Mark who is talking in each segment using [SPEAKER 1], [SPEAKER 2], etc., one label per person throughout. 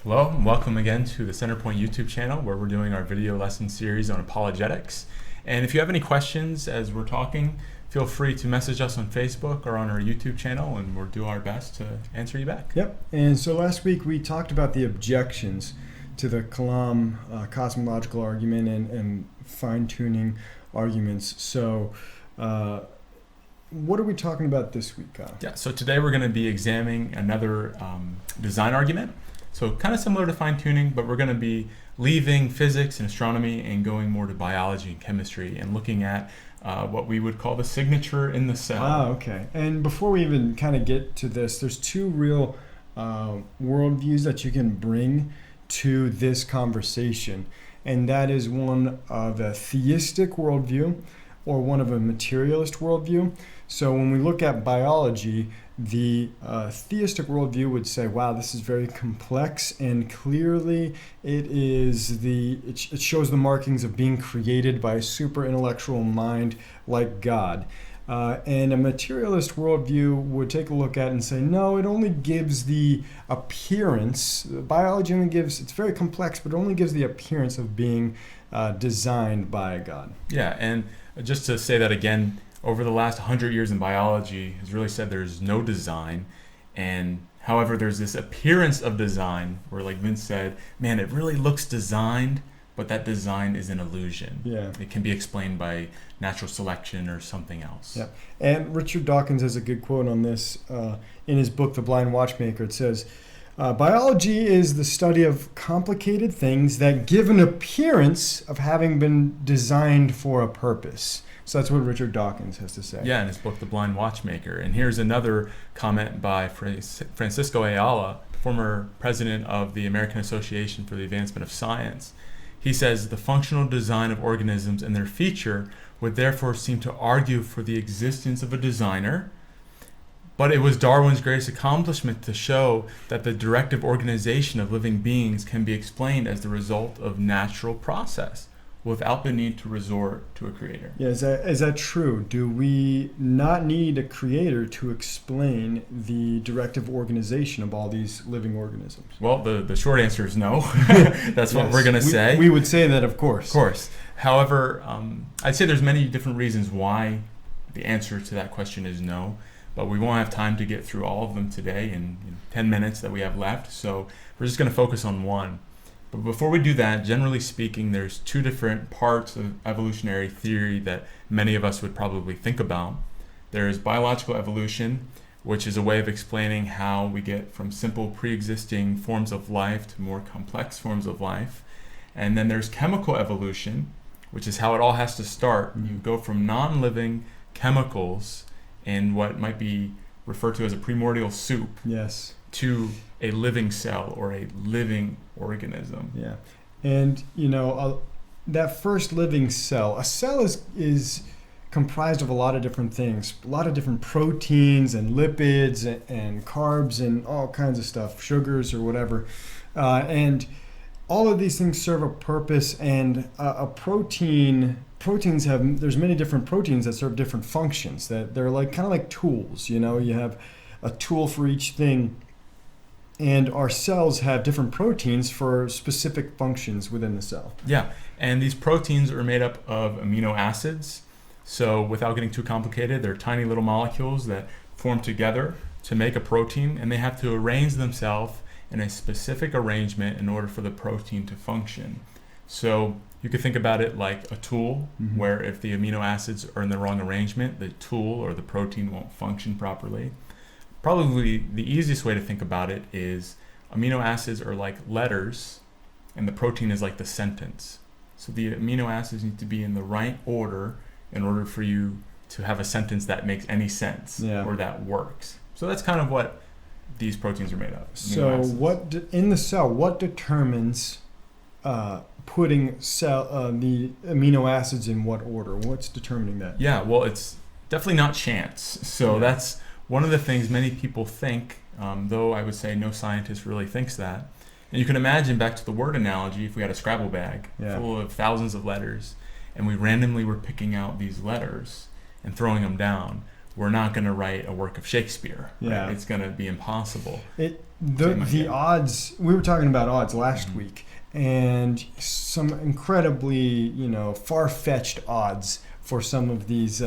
[SPEAKER 1] Hello, and welcome again to the Centerpoint YouTube channel where we're doing our video lesson series on apologetics. And if you have any questions as we're talking, feel free to message us on Facebook or on our YouTube channel and we'll do our best to answer you back.
[SPEAKER 2] Yep, and so last week we talked about the objections to the Kalam cosmological argument and fine-tuning arguments. So what are we talking about this week, Kyle?
[SPEAKER 1] Yeah, so today we're going to be examining another design argument. So kind of similar to fine-tuning, but we're going to be leaving physics and astronomy and going more to biology and chemistry and looking at what we would call the signature in the cell.
[SPEAKER 2] Ah, okay. And before we even kind of get to this, there's two real worldviews that you can bring to this conversation. And that is one of a theistic worldview or one of a materialist worldview. So when we look at biology, the theistic worldview would say, wow, this is very complex, and clearly it shows the markings of being created by a super intellectual mind like God. And a materialist worldview would take a look at it and say, no, it only gives the appearance, biology only gives, it's very complex, but it only gives the appearance of being designed by God.
[SPEAKER 1] Yeah, and just to say that again, over the last 100 years in biology has really said there's no design, and however there's this appearance of design where, like Vince said, man, it really looks designed, but that design is an illusion.
[SPEAKER 2] Yeah.
[SPEAKER 1] It can be explained by natural selection or something else.
[SPEAKER 2] Yeah. And Richard Dawkins has a good quote on this in his book, The Blind Watchmaker. It says, biology is the study of complicated things that give an appearance of having been designed for a purpose. So that's what Richard Dawkins has to say.
[SPEAKER 1] Yeah, in his book, The Blind Watchmaker. And here's another comment by Francisco Ayala, former president of the American Association for the Advancement of Science. He says, the functional design of organisms and their feature would therefore seem to argue for the existence of a designer, but it was Darwin's greatest accomplishment to show that the directive organization of living beings can be explained as the result of natural process, without the need to resort to a creator.
[SPEAKER 2] Yeah, is that true? Do we not need a creator to explain the directive organization of all these living organisms?
[SPEAKER 1] Well, the short answer is no. That's what we're going to say.
[SPEAKER 2] We would say that, of course.
[SPEAKER 1] Of course. However, I'd say there's many different reasons why the answer to that question is no, but we won't have time to get through all of them today in 10 minutes that we have left, so we're just going to focus on one. But before we do that, generally speaking, there's two different parts of evolutionary theory that many of us would probably think about. There's biological evolution, which is a way of explaining how we get from simple pre-existing forms of life to more complex forms of life. And then there's chemical evolution, which is how it all has to start. You go from non-living chemicals in what might be referred to as a primordial soup.
[SPEAKER 2] Yes.
[SPEAKER 1] To a living cell or a living organism.
[SPEAKER 2] Yeah. And, that first living cell, a cell is comprised of a lot of different things, a lot of different proteins and lipids and carbs and all kinds of stuff, sugars or whatever. And all of these things serve a purpose, and proteins have, there's many different proteins that serve different functions, that they're kind of like tools, you have a tool for each thing. And our cells have different proteins for specific functions within the cell.
[SPEAKER 1] Yeah, and these proteins are made up of amino acids. So without getting too complicated, they're tiny little molecules that form together to make a protein, and they have to arrange themselves in a specific arrangement in order for the protein to function. So you could think about it like a tool, where if the amino acids are in the wrong arrangement, the tool or the protein won't function properly. Probably the easiest way to think about it is amino acids are like letters and the protein is like the sentence. So the amino acids need to be in the right order in order for you to have a sentence that makes any sense or that works. So that's kind of what these proteins are made of.
[SPEAKER 2] So in the cell, what determines putting the amino acids in what order? What's determining that?
[SPEAKER 1] Yeah, well, it's definitely not chance. So that's one of the things many people think, though I would say no scientist really thinks that. And you can imagine, back to the word analogy, if we had a Scrabble bag full of thousands of letters and we randomly were picking out these letters and throwing them down, we're not going to write a work of Shakespeare.
[SPEAKER 2] Yeah.
[SPEAKER 1] Right? It's going to be impossible.
[SPEAKER 2] The odds, we were talking about odds last week, and some incredibly, far-fetched odds for some of these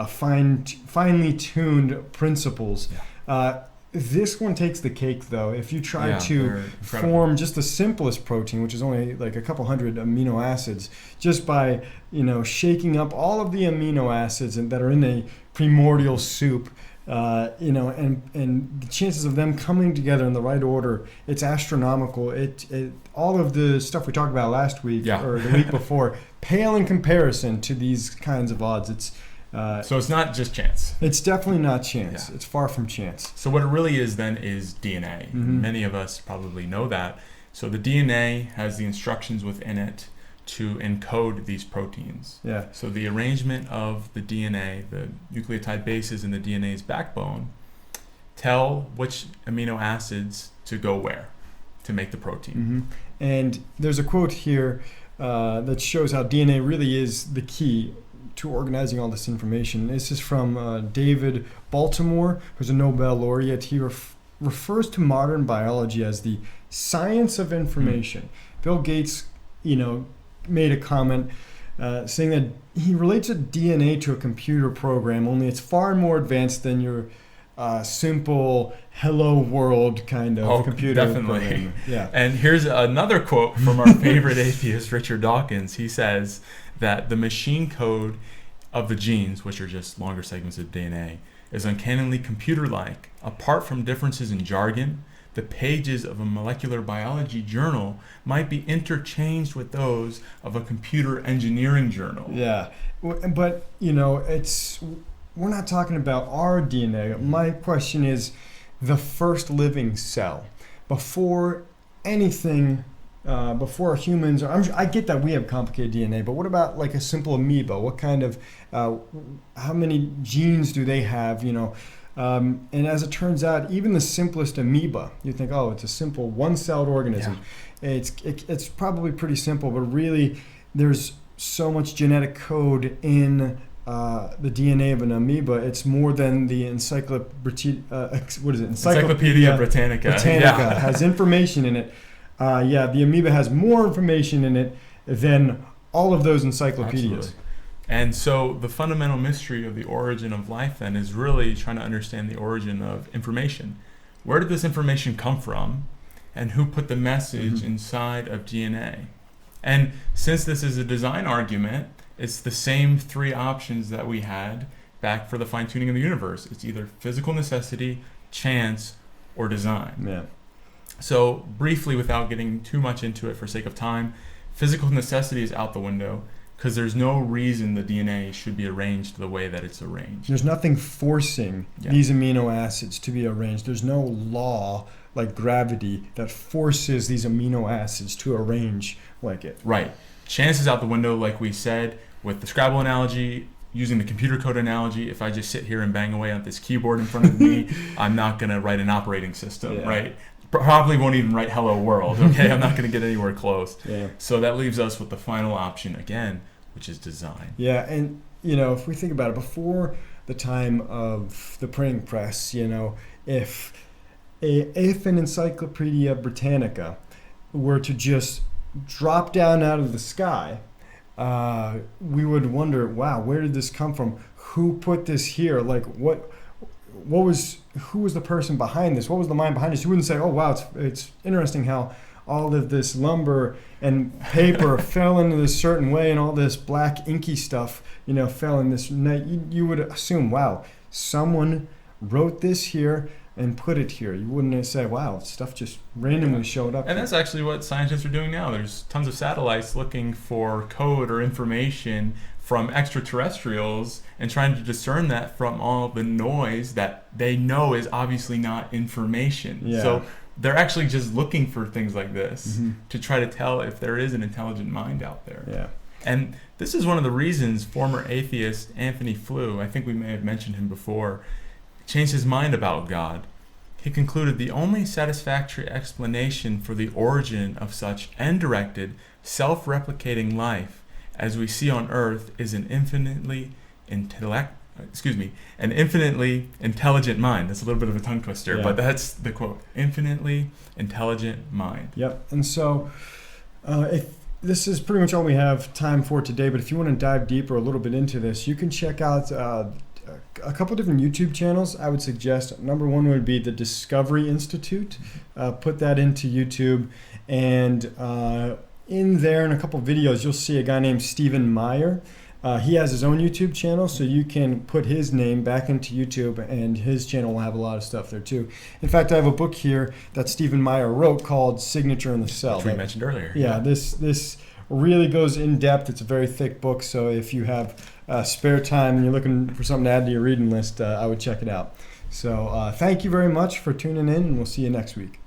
[SPEAKER 2] finely tuned principles.
[SPEAKER 1] Yeah.
[SPEAKER 2] This one takes the cake, though. If you try to
[SPEAKER 1] incredible.
[SPEAKER 2] form just the simplest protein, which is only like a couple hundred amino acids, just by shaking up all of the amino acids that are in a primordial soup, and the chances of them coming together in the right order, it's astronomical. It all of the stuff we talked about last week or the week before pale in comparison to these kinds of odds. It's
[SPEAKER 1] so it's not just chance.
[SPEAKER 2] It's definitely not chance.
[SPEAKER 1] Yeah.
[SPEAKER 2] It's far from chance.
[SPEAKER 1] So what it really is then is DNA.
[SPEAKER 2] Mm-hmm.
[SPEAKER 1] Many of us probably know that. So the DNA has the instructions within it to encode these proteins.
[SPEAKER 2] Yeah.
[SPEAKER 1] So the arrangement of the DNA, the nucleotide bases in the DNA's backbone, tell which amino acids to go where to make the protein.
[SPEAKER 2] Mm-hmm. And there's a quote here that shows how DNA really is the key to organizing all this information. This is from David Baltimore, who's a Nobel laureate. He refers to modern biology as the science of information. Bill Gates, made a comment saying that he relates a DNA to a computer program, only it's far more advanced than your simple hello world kind of computer program. Yeah.
[SPEAKER 1] And here's another quote from our favorite atheist, Richard Dawkins. He says that the machine code of the genes, which are just longer segments of DNA, is uncannily computer-like. Apart from differences in jargon, the pages of a molecular biology journal might be interchanged with those of a computer engineering journal.
[SPEAKER 2] Yeah, but we're not talking about our DNA. My question is the first living cell. Before anything, before humans, I get that we have complicated DNA, but what about like a simple amoeba? What kind of, how many genes do they have, and as it turns out, even the simplest amoeba, you think, oh, it's a simple one-celled organism. Yeah. It's probably pretty simple, but really there's so much genetic code in the DNA of an amoeba. It's more than the Encyclopedia Britannica has information in it. The amoeba has more information in it than all of those encyclopedias.
[SPEAKER 1] Absolutely. And so the fundamental mystery of the origin of life then is really trying to understand the origin of information. Where did this information come from, and who put the message inside of DNA? And since this is a design argument, it's the same three options that we had back for the fine-tuning of the universe. It's either physical necessity, chance, or design.
[SPEAKER 2] Yeah.
[SPEAKER 1] So briefly, without getting too much into it for sake of time, physical necessity is out the window because there's no reason the DNA should be arranged the way that it's arranged.
[SPEAKER 2] There's nothing forcing these amino acids to be arranged. There's no law like gravity that forces these amino acids to arrange like it.
[SPEAKER 1] Right. Chance is out the window, like we said, with the Scrabble analogy. Using the computer code analogy, if I just sit here and bang away on this keyboard in front of me, I'm not going to write an operating system, right? Probably won't even write hello world, okay? I'm not going to get anywhere close. Yeah. So that leaves us with the final option again, which is design.
[SPEAKER 2] Yeah, and if we think about it, before the time of the printing press, if an Encyclopedia Britannica were to just drop down out of the sky, we would wonder, wow, where did this come from? Who put this here? Like, who was the person behind this? What was the mind behind this? You wouldn't say, oh, wow, it's interesting how all of this lumber and paper fell into this certain way, and all this black inky stuff, fell in this. You would assume, wow, someone wrote this here and put it here. You wouldn't say, wow, stuff just randomly showed up.
[SPEAKER 1] And that's actually what scientists are doing now. There's tons of satellites looking for code or information from extraterrestrials and trying to discern that from all the noise that they know is obviously not information.
[SPEAKER 2] Yeah.
[SPEAKER 1] So they're actually just looking for things like this to try to tell if there is an intelligent mind out there.
[SPEAKER 2] Yeah.
[SPEAKER 1] And this is one of the reasons former atheist Anthony Flew, I think we may have mentioned him before, changed his mind about God. He concluded the only satisfactory explanation for the origin of such end-directed, self-replicating life as we see on Earth is an infinitely an infinitely intelligent mind. That's a little bit of a tongue twister,
[SPEAKER 2] Yeah.
[SPEAKER 1] but that's the quote. Infinitely intelligent mind.
[SPEAKER 2] Yep. And so, if this is pretty much all we have time for today, but if you want to dive deeper a little bit into this, you can check out a couple different YouTube channels. I would suggest number one would be the Discovery Institute. Put that into YouTube, and in there in a couple videos, you'll see a guy named Stephen Meyer. He has his own YouTube channel, so you can put his name back into YouTube, and his channel will have a lot of stuff there too. In fact, I have a book here that Stephen Meyer wrote called Signature in the Cell.
[SPEAKER 1] Which we mentioned earlier.
[SPEAKER 2] Yeah, this really goes in depth. It's a very thick book, so if you have spare time and you're looking for something to add to your reading list, I would check it out. So thank you very much for tuning in, and we'll see you next week.